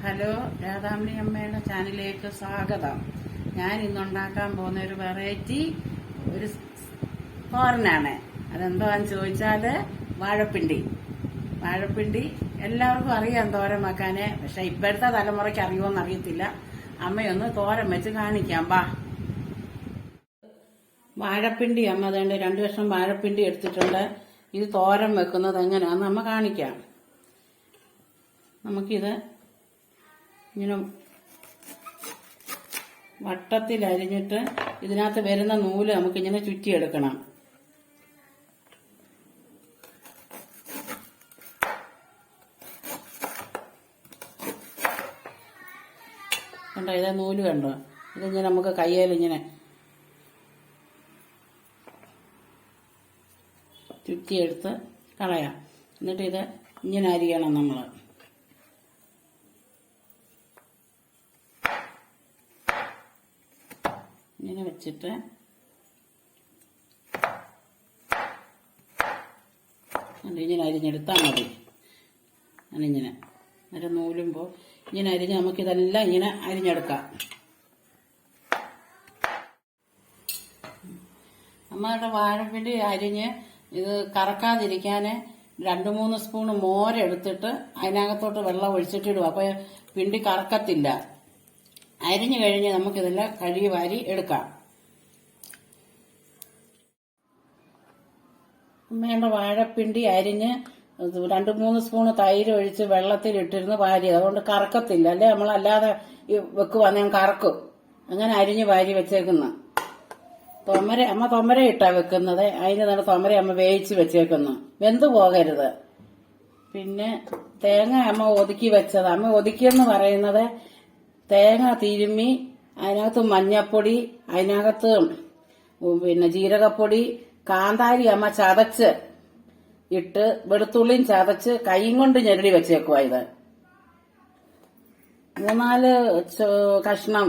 Hello, Radhamani അമ്മയുടെ ചാനലിലേക്ക് സ്വാഗതം. ഞാൻ ഇന്നുണ്ടാക്കാൻ പോകുന്ന ഒരു വെറൈറ്റി ഒരു തോരനാണ്. അതെന്താന്ന് ചോദിച്ചാൽ വാഴപ്പിണ്ടി എല്ലാവർക്കും അറിയാം തോരൻ വെക്കാന്. പക്ഷെ ഇപ്പോഴത്തെ തലമുറയ്ക്ക് അറിയുമോന്ന് അറിയത്തില്ല. അമ്മയൊന്ന് തോരൻ വെച്ച് കാണിക്കാം. വാഴപ്പിണ്ടി അമ്മ അതേണ്ട 2 കഷ്ണം വാഴപ്പിണ്ടി എടുത്തിട്ടുണ്ട്. ഇത് തോരൻ വെക്കുന്നത് എങ്ങനെയാണെന്ന് അമ്മ കാണിക്കാം. നമുക്കിത് ഇങ്ങനെ വട്ടത്തിൽ അരിഞ്ഞിട്ട് ഇതിനകത്ത് വരുന്ന നൂല് നമുക്കിങ്ങനെ ചുറ്റിയെടുക്കണം. കണ്ടോ, ഇതേ നൂല് കണ്ടോ? ഇതിങ്ങനെ നമുക്ക് കയ്യിലിങ്ങനെ ചുറ്റിയെടുത്ത് കളയാം. എന്നിട്ട് ഇത് ഇങ്ങനെ അരിയണം. നമ്മൾ ഇങ്ങനെ വെച്ചിട്ട് ഇങ്ങനെ അരിഞ്ഞെടുത്താൽ മതി. അതിങ്ങനെ ഒരു നൂലുമ്പോൾ ഇങ്ങനെ അരിഞ്ഞ് നമുക്കിതെല്ലാം ഇങ്ങനെ അരിഞ്ഞെടുക്കാം. നമ്മളുടെ വാഴപ്പിണ്ടി അരിഞ്ഞ് ഇത് കറക്കാതിരിക്കാൻ 2-3 സ്പൂൺ മോരെടുത്തിട്ട് അതിനകത്തോട്ട് വെള്ളം ഒഴിച്ചിട്ടിടുക. അപ്പോൾ പിണ്ടി കറക്കത്തില്ല. അരിഞ്ഞു കഴിഞ്ഞ് നമുക്കിതെല്ലാം കഴുകി വാരി എടുക്കാം. അമ്മയുടെ വാഴപ്പിണ്ടി അരിഞ്ഞ് 2-3 സ്പൂൺ തൈര് ഒഴിച്ച് വെള്ളത്തിലിട്ടിരുന്ന് വാരി, അതുകൊണ്ട് കറക്കത്തില്ല. അല്ലെ നമ്മളല്ലാതെ വെക്കുവാന്ന് കറക്കും. അങ്ങനെ അരിഞ്ഞ് വാരി വെച്ചേക്കുന്ന അമ്മ തൊമര ഇട്ടാ വെക്കുന്നത്. അതിന് തന്നെ തൊമര അമ്മ വേവിച്ച് വെച്ചേക്കുന്നു, വെന്തു പോകരുത്. പിന്നെ തേങ്ങ അമ്മ ഒതുക്കി വെച്ചത്. അമ്മ ഒതുക്കിയെന്ന് പറയുന്നത് തേങ്ങ തിരുമ്മി അതിനകത്ത് മഞ്ഞപ്പൊടി, അതിനകത്ത് പിന്നെ ജീരകപ്പൊടി, കാന്താരി അമ്മ ചതച്ച് ഇട്ട് വെളുത്തുള്ളിയും ചതച്ച് കൈയും കൊണ്ട് ഞെരടി വെച്ചേക്കുവാ. ഇത് 3-4 കഷ്ണം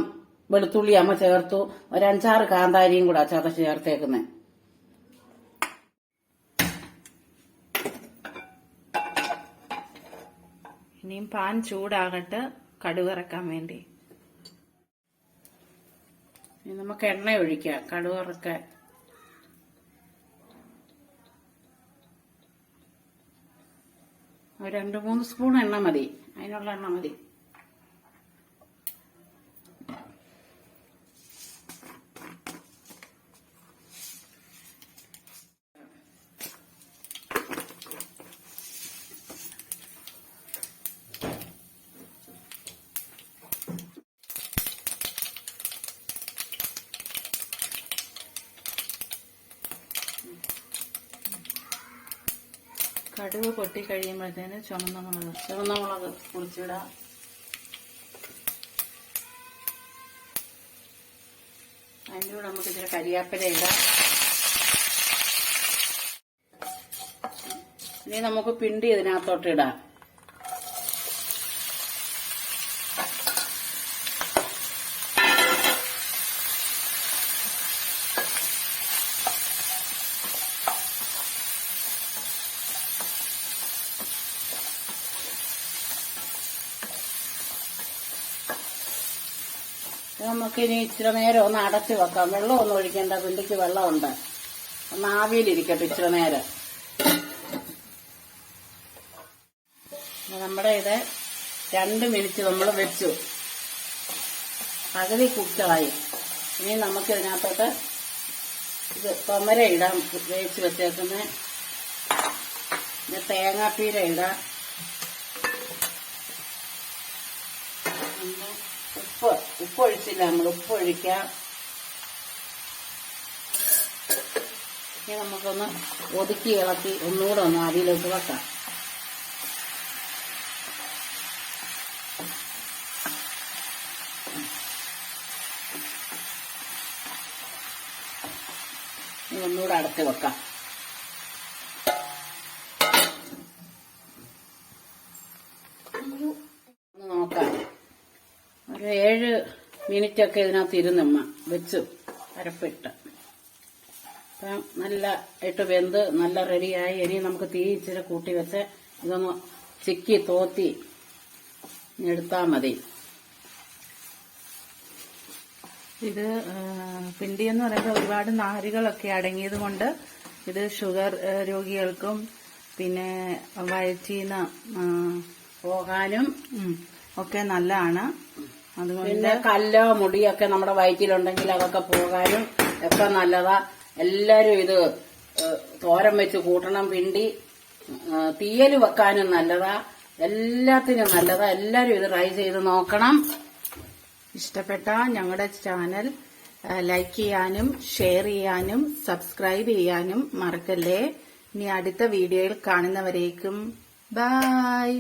വെളുത്തുള്ളി അമ്മ ചേർത്തു. ഒരു 5-6 കാന്താരിയും കൂടെ ചതച്ച് ചേർത്തേക്കുന്നത്. ഇനിയും പാൻ ചൂടാകട്ട് കടുവറക്കാൻ വേണ്ടി. നമുക്ക് എണ്ണ ഒഴിക്കാം കടുവറക്കാൻ. ഒരു 2-3 സ്പൂൺ എണ്ണ മതി. അതിനുള്ള എണ്ണ മതി. കടുക് പൊട്ടി കഴിയുമ്പോഴത്തേന് ചുവന്ന മുളക് പൊടിച്ചിടാം. അതിൻ്റെ കൂടെ നമുക്ക് ഇച്ചിരി കരിയാപ്പില ഇടാം. ഇനി നമുക്ക് പിണ്ടി ഇതിനകത്തോട്ട് ഇടാം. നമുക്ക് ഇനി ഇച്ചിരി നേരം ഒന്ന് അടച്ചു വെക്കാം. വെള്ളം ഒന്നും ഒഴിക്കേണ്ട, പിണ്ടിക്ക് വെള്ളമുണ്ട്. ഒന്ന് ആവിയിലിരിക്കട്ടെ ഇച്ചിരി നേരം. നമ്മുടെ ഇത് 2 മിനിറ്റ് നമ്മൾ വെച്ചു. പകുതി കുക്കായി. ഇനി നമുക്ക് ഇതിനകത്തോട്ട് ഇത് തൊമര ഇടാം, വേവിച്ച് വെച്ചേക്കുന്ന. തേങ്ങാപ്പീര ഇടാം. ഉപ്പ് ഒഴിച്ചില്ല നമ്മൾ, ഉപ്പ് ഒഴിക്കാം. ഇനി നമുക്കൊന്ന് ഒതുക്കി ഇളക്കി ഒന്നുകൂടെ ഒന്ന് അരിയിലോട്ട് വെക്കാം. ഒന്നുകൂടെ അടച്ച് വെക്കാം. ഒന്ന് നോക്കാം. ഒരു 7 മിനിറ്റൊക്കെ ഇതിനകത്ത് ഇരുന്നമ്മ വെച്ചു അരപ്പിട്ട്. അപ്പം നല്ല ഇട്ട് വെന്ത് നല്ല റെഡിയായി. ഇനി നമുക്ക് തീ ഇച്ചിരി കൂട്ടി വെച്ച് ഇതൊന്ന് ചിക്കി തോത്തി ഇനി എടുത്താ മതി. ഇത് പിണ്ടി എന്ന് പറയുമ്പോൾ ഒരുപാട് നാരുകളൊക്കെ അടങ്ങിയത് കൊണ്ട് ഇത് ഷുഗർ രോഗികൾക്കും പിന്നെ വയറ്റീന്ന് പോകാനും ഒക്കെ നല്ലതാണ്. അതുകൊണ്ട് പിന്നെ കല്ലോ മുടിയൊക്കെ നമ്മുടെ വയറ്റിലുണ്ടെങ്കിൽ അതൊക്കെ പോകാനും ഒക്കെ നല്ലതാ. എല്ലാരും ഇത് തോരൻ വെച്ച് കൂട്ടണം. പിണ്ടി തീയല് വെക്കാനും നല്ലതാ, എല്ലാത്തിനും നല്ലതാ. എല്ലാരും ഇത് ട്രൈ ചെയ്ത് നോക്കണം. ഇഷ്ടപ്പെട്ട ഞങ്ങളുടെ ചാനൽ ലൈക്ക് ചെയ്യാനും ഷെയർ ചെയ്യാനും സബ്സ്ക്രൈബ് ചെയ്യാനും മറക്കല്ലേ. ഇനി അടുത്ത വീഡിയോയിൽ കാണുന്നവരേക്കും ബൈ.